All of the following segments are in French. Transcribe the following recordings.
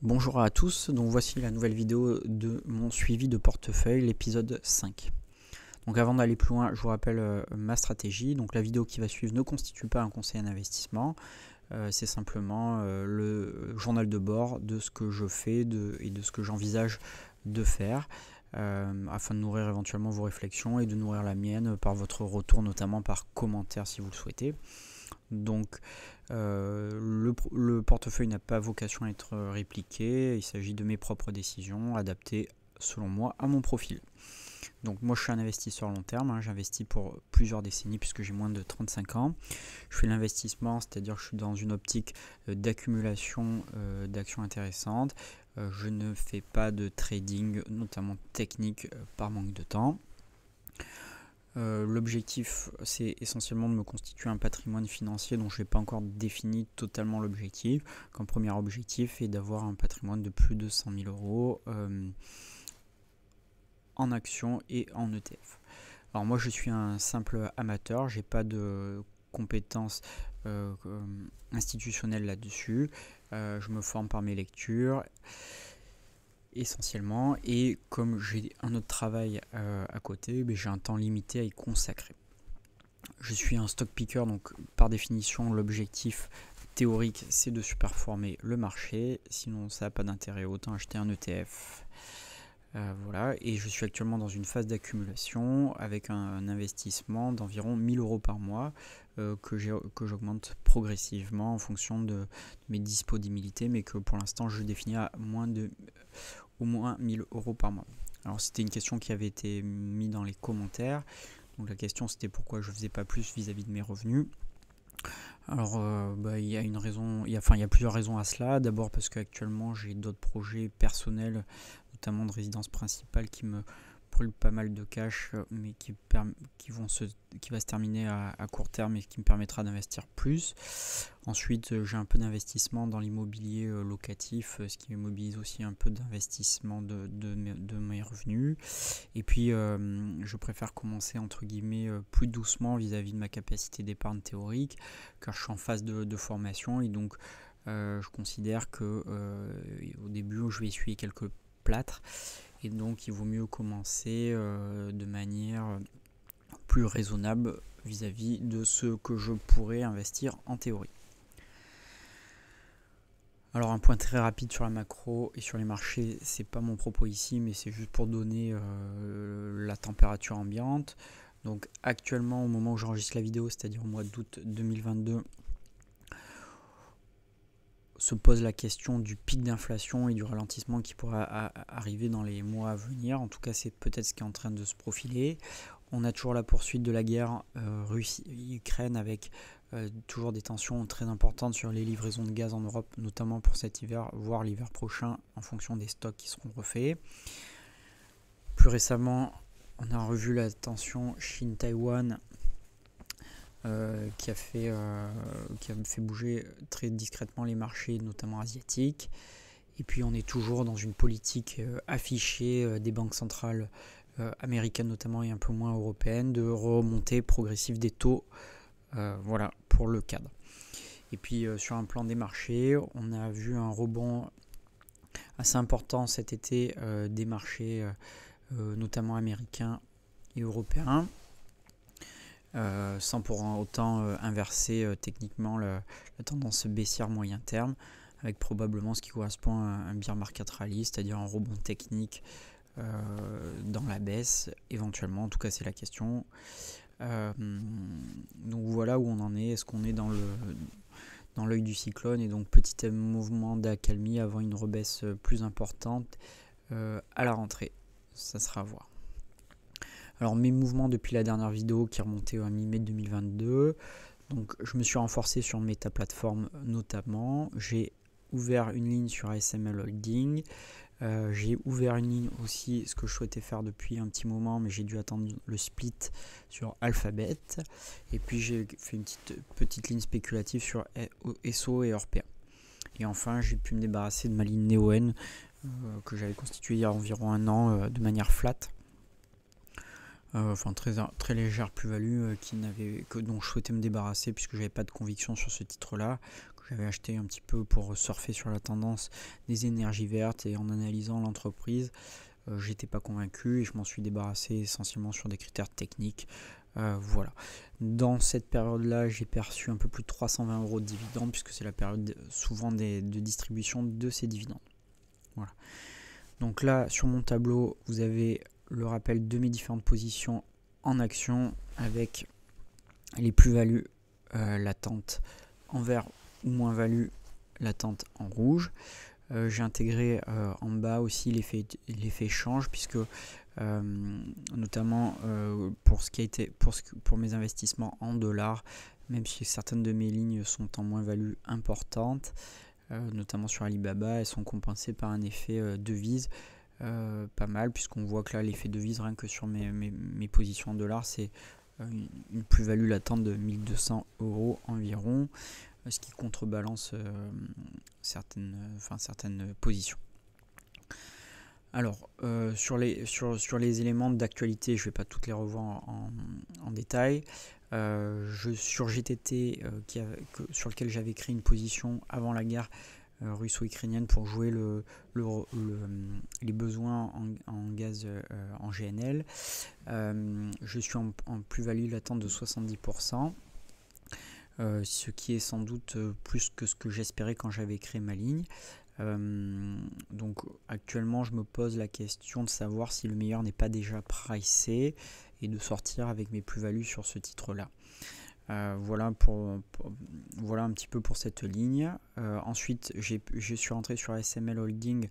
Bonjour à tous, donc voici la nouvelle vidéo de mon suivi de portefeuille, l'épisode 5. Donc avant d'aller plus loin, je vous rappelle ma stratégie. Donc la vidéo qui va suivre ne constitue pas un conseil en investissement, c'est simplement le journal de bord de ce que je fais et de ce que j'envisage de faire, afin de nourrir éventuellement vos réflexions et de nourrir la mienne par votre retour, notamment par commentaire si vous le souhaitez. Donc le portefeuille n'a pas vocation à être répliqué, il s'agit de mes propres décisions adaptées selon moi à mon profil. Donc moi je suis un investisseur long terme, j'investis pour plusieurs décennies puisque j'ai moins de 35 ans. Je fais l'investissement, c'est-à-dire que je suis dans une optique d'accumulation d'actions intéressantes. Je ne fais pas de trading, notamment technique, par manque de temps. L'objectif, c'est essentiellement de me constituer un patrimoine financier dont je n'ai pas encore défini totalement l'objectif. Comme premier objectif est d'avoir un patrimoine de plus de 100 000 euros en actions et en ETF. Alors moi, je suis un simple amateur, j'ai pas de compétences institutionnelles là-dessus. Je me forme par mes lectures essentiellement, et comme j'ai un autre travail à côté, j'ai un temps limité à y consacrer. Je suis un stock picker, donc par définition l'objectif théorique c'est de surperformer le marché, sinon ça n'a pas d'intérêt, autant acheter un ETF. Voilà, et je suis actuellement dans une phase d'accumulation avec un investissement d'environ 1000 euros par mois que j'augmente progressivement en fonction de mes disponibilités, mais que pour l'instant je définis à au moins 1000 euros par mois. Alors c'était une question qui avait été mise dans les commentaires. Donc la question c'était pourquoi je faisais pas plus vis-à-vis de mes revenus. Alors il y a une raison, il y a plusieurs raisons à cela. D'abord parce qu'actuellement j'ai d'autres projets personnels, notamment de résidence principale, qui me brûlent pas mal de cash, mais qui va se terminer à court terme et qui me permettra d'investir plus. Ensuite, j'ai un peu d'investissement dans l'immobilier locatif, ce qui mobilise aussi un peu d'investissement de mes revenus. Et puis, je préfère commencer entre guillemets plus doucement vis-à-vis de ma capacité d'épargne théorique, car je suis en phase de formation et donc je considère que au début, je vais essuyer quelques plâtres et donc il vaut mieux commencer de manière plus raisonnable vis-à-vis de ce que je pourrais investir en théorie. Alors un point très rapide sur la macro et sur les marchés, c'est pas mon propos ici, mais c'est juste pour donner la température ambiante. Donc actuellement, au moment où j'enregistre la vidéo, c'est-à-dire au mois d'août 2022, se pose la question du pic d'inflation et du ralentissement qui pourra arriver dans les mois à venir. En tout cas, c'est peut-être ce qui est en train de se profiler. On a toujours la poursuite de la guerre Russie-Ukraine avec toujours des tensions très importantes sur les livraisons de gaz en Europe, notamment pour cet hiver, voire l'hiver prochain, en fonction des stocks qui seront refaits. Plus récemment, on a revu la tension Chine-Taïwan qui a fait bouger très discrètement les marchés, notamment asiatiques. Et puis on est toujours dans une politique affichée des banques centrales américaines notamment et un peu moins européennes de remontée progressive des taux. Voilà pour le cadre. Et puis sur un plan des marchés, on a vu un rebond assez important cet été des marchés notamment américains et européens. Sans pour autant inverser techniquement la tendance baissière moyen terme, avec probablement ce qui correspond à un bear market rally, c'est-à-dire un rebond technique dans la baisse, éventuellement, en tout cas c'est la question. Donc voilà où on en est. Est-ce qu'on est dans l'œil du cyclone et donc petit mouvement d'accalmie avant une rebaisse plus importante à la rentrée? Ça sera à voir. Alors mes mouvements depuis la dernière vidéo qui remontait à mi-mai 2022, donc je me suis renforcé sur Meta Platform notamment, j'ai ouvert une ligne sur ASML Holding, j'ai ouvert une ligne aussi, ce que je souhaitais faire depuis un petit moment, mais j'ai dû attendre le split sur Alphabet, et puis j'ai fait une petite ligne spéculative sur ESSO et Orpea. Et enfin j'ai pu me débarrasser de ma ligne Neoen que j'avais constituée il y a environ un an de manière flat. Très légère plus-value dont je souhaitais me débarrasser puisque j'avais pas de conviction sur ce titre là, que j'avais acheté un petit peu pour surfer sur la tendance des énergies vertes, et en analysant l'entreprise, j'étais pas convaincu et je m'en suis débarrassé essentiellement sur des critères techniques. Voilà. Dans cette période-là, j'ai perçu un peu plus de 320 € de dividendes, puisque c'est la période souvent de distribution de ces dividendes. Voilà. Donc là, sur mon tableau, vous avez le rappel de mes différentes positions en action avec les plus-values latentes en vert ou moins-value latente en rouge. J'ai intégré en bas aussi l'effet change, puisque notamment pour mes investissements en dollars, même si certaines de mes lignes sont en moins-value importante, notamment sur Alibaba, elles sont compensées par un effet devise pas mal, puisqu'on voit que là l'effet devise, rien que sur mes positions en dollars, c'est une plus-value latente de 1200 € environ, ce qui contrebalance certaines positions. Alors, sur les éléments d'actualité, je ne vais pas toutes les revoir en détail. Sur GTT, sur lequel j'avais créé une position avant la guerre russo-ukrainienne pour jouer les besoins en gaz en GNL. Je suis en plus-value latente de 70%. Ce qui est sans doute plus que ce que j'espérais quand j'avais créé ma ligne. Donc actuellement, je me pose la question de savoir si le meilleur n'est pas déjà pricé et de sortir avec mes plus-values sur ce titre-là. Voilà un petit peu pour cette ligne. Ensuite, je suis rentré sur SML Holding.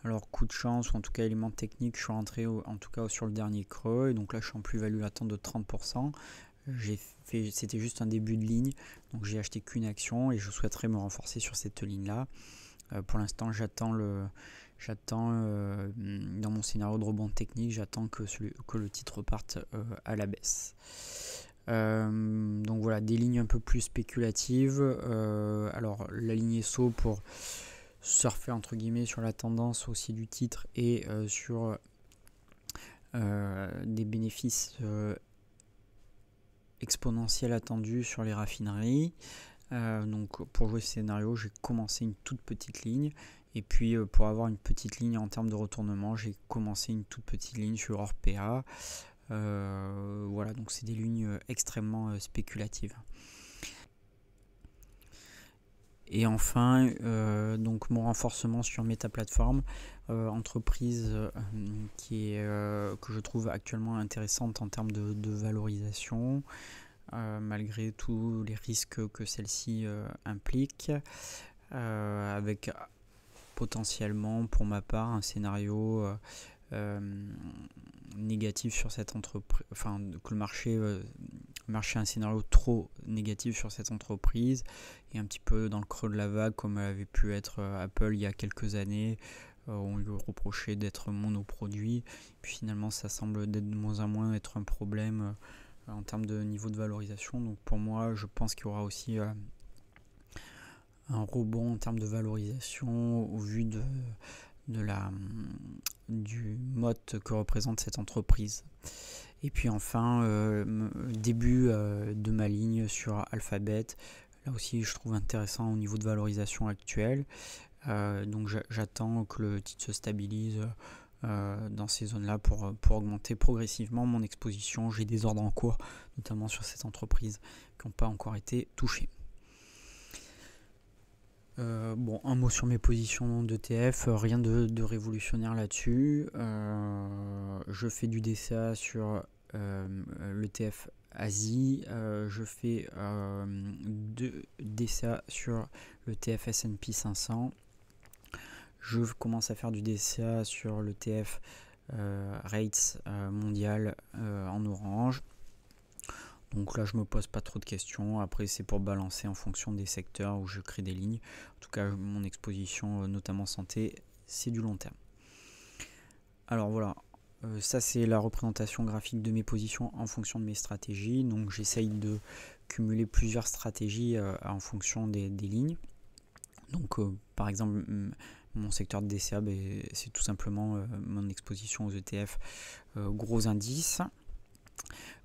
Alors, coup de chance, ou en tout cas élément technique, je suis rentré en tout cas sur le dernier creux. Et donc là, je suis en plus-value latente de 30%. C'était juste un début de ligne, donc j'ai acheté qu'une action et je souhaiterais me renforcer sur cette ligne là. Pour l'instant, j'attends dans mon scénario de rebond technique, j'attends que le titre parte à la baisse. Donc voilà, des lignes un peu plus spéculatives. Alors la ligne SO pour surfer entre guillemets sur la tendance aussi du titre et sur des bénéfices exponentielle attendue sur les raffineries. Donc pour jouer ce scénario, j'ai commencé une toute petite ligne, et puis pour avoir une petite ligne en termes de retournement, j'ai commencé une toute petite ligne sur Orpea. Voilà, donc c'est des lignes extrêmement spéculatives. Et enfin, donc mon renforcement sur MetaPlatform, entreprise que je trouve actuellement intéressante en termes de valorisation, malgré tous les risques que celle-ci implique, avec potentiellement pour ma part un scénario négatif sur cette entreprise, enfin que le marché a un scénario trop négatif sur cette entreprise, et un petit peu dans le creux de la vague comme avait pu être Apple il y a quelques années. On lui reprochait d'être monoproduit, puis finalement ça semble de moins en moins être un problème en termes de niveau de valorisation. Donc pour moi, je pense qu'il y aura aussi un rebond en termes de valorisation au vu du mode que représente cette entreprise. Et puis enfin, début de ma ligne sur Alphabet. Là aussi, je trouve intéressant au niveau de valorisation actuelle. Donc j'attends que le titre se stabilise dans ces zones-là pour augmenter progressivement mon exposition. J'ai des ordres en cours, notamment sur cette entreprise, qui n'ont pas encore été touchés. Bon, un mot sur mes positions d'ETF, rien de révolutionnaire là-dessus. Je fais du DCA sur l'ETF Asie, je fais de DCA sur l'ETF S&P 500. Je commence à faire du DCA sur l'ETF Rates mondial en orange. Donc là, je me pose pas trop de questions. Après, c'est pour balancer en fonction des secteurs où je crée des lignes. En tout cas, mon exposition, notamment santé, c'est du long terme. Alors voilà, ça c'est la représentation graphique de mes positions en fonction de mes stratégies. Donc j'essaye de cumuler plusieurs stratégies en fonction des lignes. Donc par exemple, mon secteur de DCA, c'est tout simplement mon exposition aux ETF gros indices.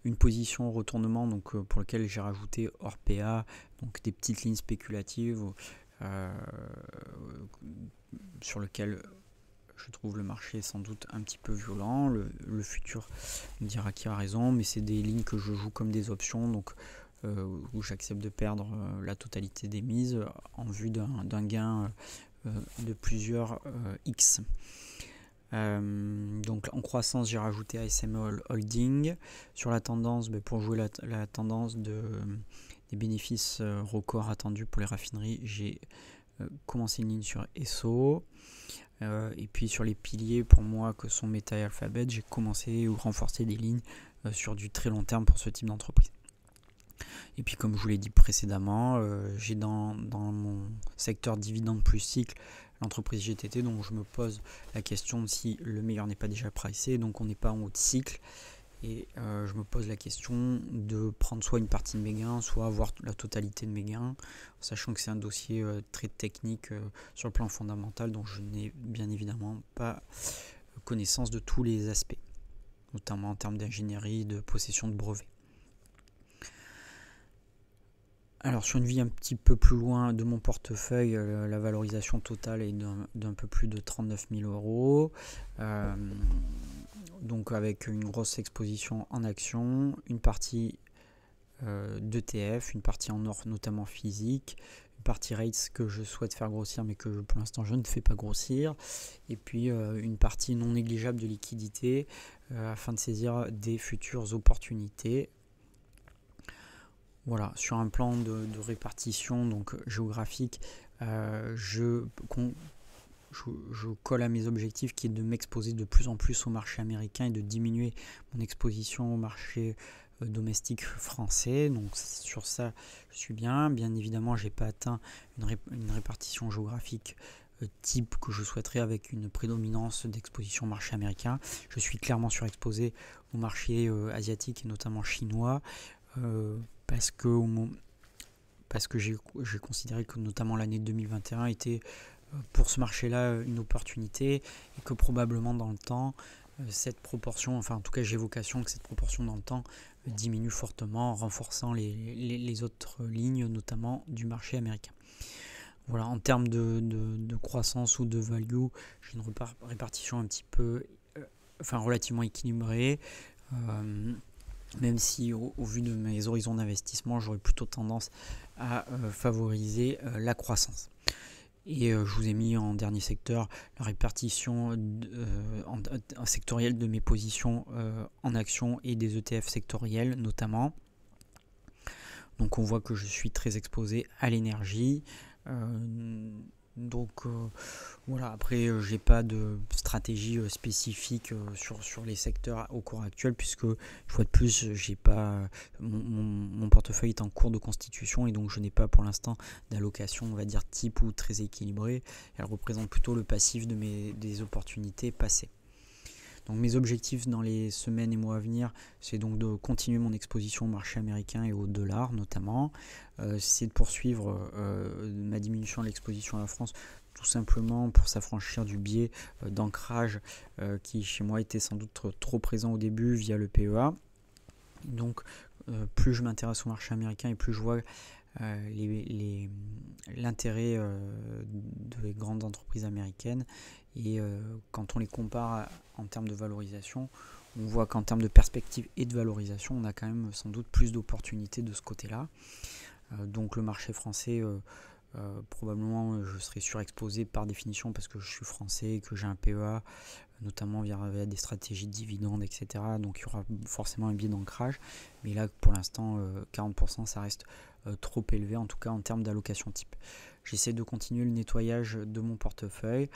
Une position au retournement donc, pour lequel j'ai rajouté hors PA, donc des petites lignes spéculatives sur lequel je trouve le marché sans doute un petit peu violent. Le futur me dira qui a raison, mais c'est des lignes que je joue comme des options, donc où j'accepte de perdre la totalité des mises en vue d'un gain de plusieurs X. Donc en croissance, j'ai rajouté ASML Holding. Sur la tendance, pour jouer la tendance des bénéfices records attendus pour les raffineries, j'ai commencé une ligne sur ESSO. Et puis sur les piliers pour moi que sont Meta et Alphabet, j'ai commencé ou renforcé des lignes sur du très long terme pour ce type d'entreprise. Et puis comme je vous l'ai dit précédemment, j'ai dans mon secteur dividende plus cycle l'entreprise GTT, donc je me pose la question de si le meilleur n'est pas déjà pricé, donc on n'est pas en haut de cycle, et je me pose la question de prendre soit une partie de mes gains, soit avoir la totalité de mes gains, sachant que c'est un dossier très technique sur le plan fondamental, dont je n'ai bien évidemment pas connaissance de tous les aspects, notamment en termes d'ingénierie, de possession de brevets. Alors sur une vie un petit peu plus loin de mon portefeuille, la valorisation totale est d'un peu plus de 39 000 euros. Donc avec une grosse exposition en actions, une partie d'ETF, une partie en or notamment physique, une partie rates que je souhaite faire grossir mais que pour l'instant je ne fais pas grossir, et puis une partie non négligeable de liquidité afin de saisir des futures opportunités. Voilà, sur un plan de répartition donc géographique, je colle à mes objectifs qui est de m'exposer de plus en plus au marché américain et de diminuer mon exposition au marché domestique français. Donc sur ça, je suis bien. Bien évidemment, je n'ai pas atteint une répartition géographique type que je souhaiterais avec une prédominance d'exposition au marché américain. Je suis clairement surexposé au marché asiatique et notamment chinois. Parce que j'ai considéré que notamment l'année 2021 était pour ce marché-là une opportunité, et que probablement dans le temps, cette proportion, enfin en tout cas j'ai vocation que cette proportion dans le temps diminue fortement en renforçant les autres lignes, notamment du marché américain. Voilà, en termes de croissance ou de value, j'ai une répartition un petit peu, relativement équilibrée. Même si au vu de mes horizons d'investissement, j'aurais plutôt tendance à favoriser la croissance. Et je vous ai mis en dernier secteur la répartition sectorielle de mes positions en actions et des ETF sectoriels notamment. Donc on voit que je suis très exposé à l'énergie. Donc voilà, après j'ai pas de stratégie spécifique sur les secteurs au cours actuel, puisque une fois de plus j'ai pas mon portefeuille est en cours de constitution, et donc je n'ai pas pour l'instant d'allocation on va dire type ou très équilibrée. Elle représente plutôt le passif des opportunités passées. Donc mes objectifs dans les semaines et mois à venir, c'est donc de continuer mon exposition au marché américain et au dollar notamment. C'est de poursuivre ma diminution de l'exposition à la France, tout simplement pour s'affranchir du biais d'ancrage qui chez moi était sans doute trop présent au début via le PEA. Donc plus je m'intéresse au marché américain et plus je vois l'intérêt des grandes entreprises américaines, et quand on les compare en termes de valorisation, on voit qu'en termes de perspective et de valorisation, on a quand même sans doute plus d'opportunités de ce côté-là. Donc le marché français, probablement je serai surexposé par définition parce que je suis français, que j'ai un PEA, notamment via des stratégies de dividendes, etc. Donc il y aura forcément un biais d'ancrage, mais là pour l'instant 40% ça reste trop élevé, en tout cas en termes d'allocation type. J'essaie de continuer le nettoyage de mon portefeuille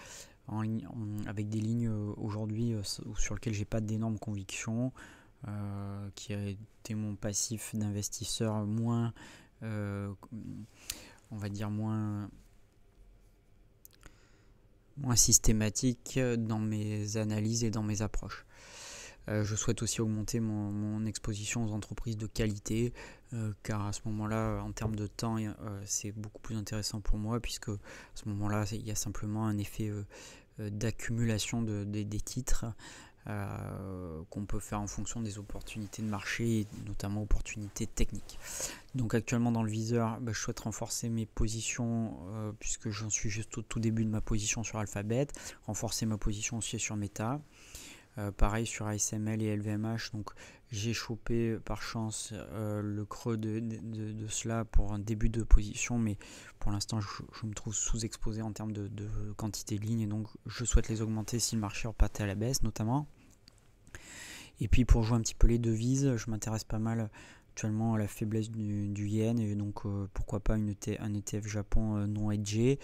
avec des lignes aujourd'hui sur lesquelles j'ai pas d'énormes convictions, qui a été mon passif d'investisseur moins on va dire moins systématique dans mes analyses et dans mes approches. Je souhaite aussi augmenter mon exposition aux entreprises de qualité, car à ce moment-là, en termes de temps, c'est beaucoup plus intéressant pour moi, puisque à ce moment-là, il y a simplement un effet d'accumulation des titres. qu'on peut faire en fonction des opportunités de marché et notamment opportunités techniques. Donc actuellement dans le viseur, je souhaite renforcer mes positions puisque j'en suis juste au tout début de ma position sur Alphabet, renforcer ma position aussi sur Meta. Pareil sur ASML et LVMH, donc j'ai chopé par chance le creux de cela pour un début de position, mais pour l'instant je me trouve sous-exposé en termes de quantité de lignes, et donc je souhaite les augmenter si le marché repartait à la baisse notamment. Et puis pour jouer un petit peu les devises, je m'intéresse pas mal actuellement à la faiblesse du yen, et donc pourquoi pas un ETF Japon non hedgé,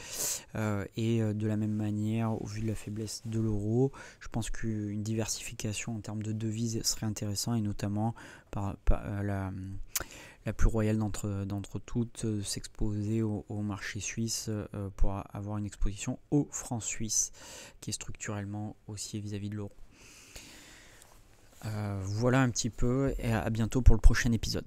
et de la même manière, au vu de la faiblesse de l'euro, je pense qu'une diversification en termes de devises serait intéressant, et notamment par la plus royale d'entre toutes, s'exposer au marché suisse pour avoir une exposition au franc suisse qui est structurellement haussier vis-à-vis de l'euro. Voilà un petit peu, et à bientôt pour le prochain épisode.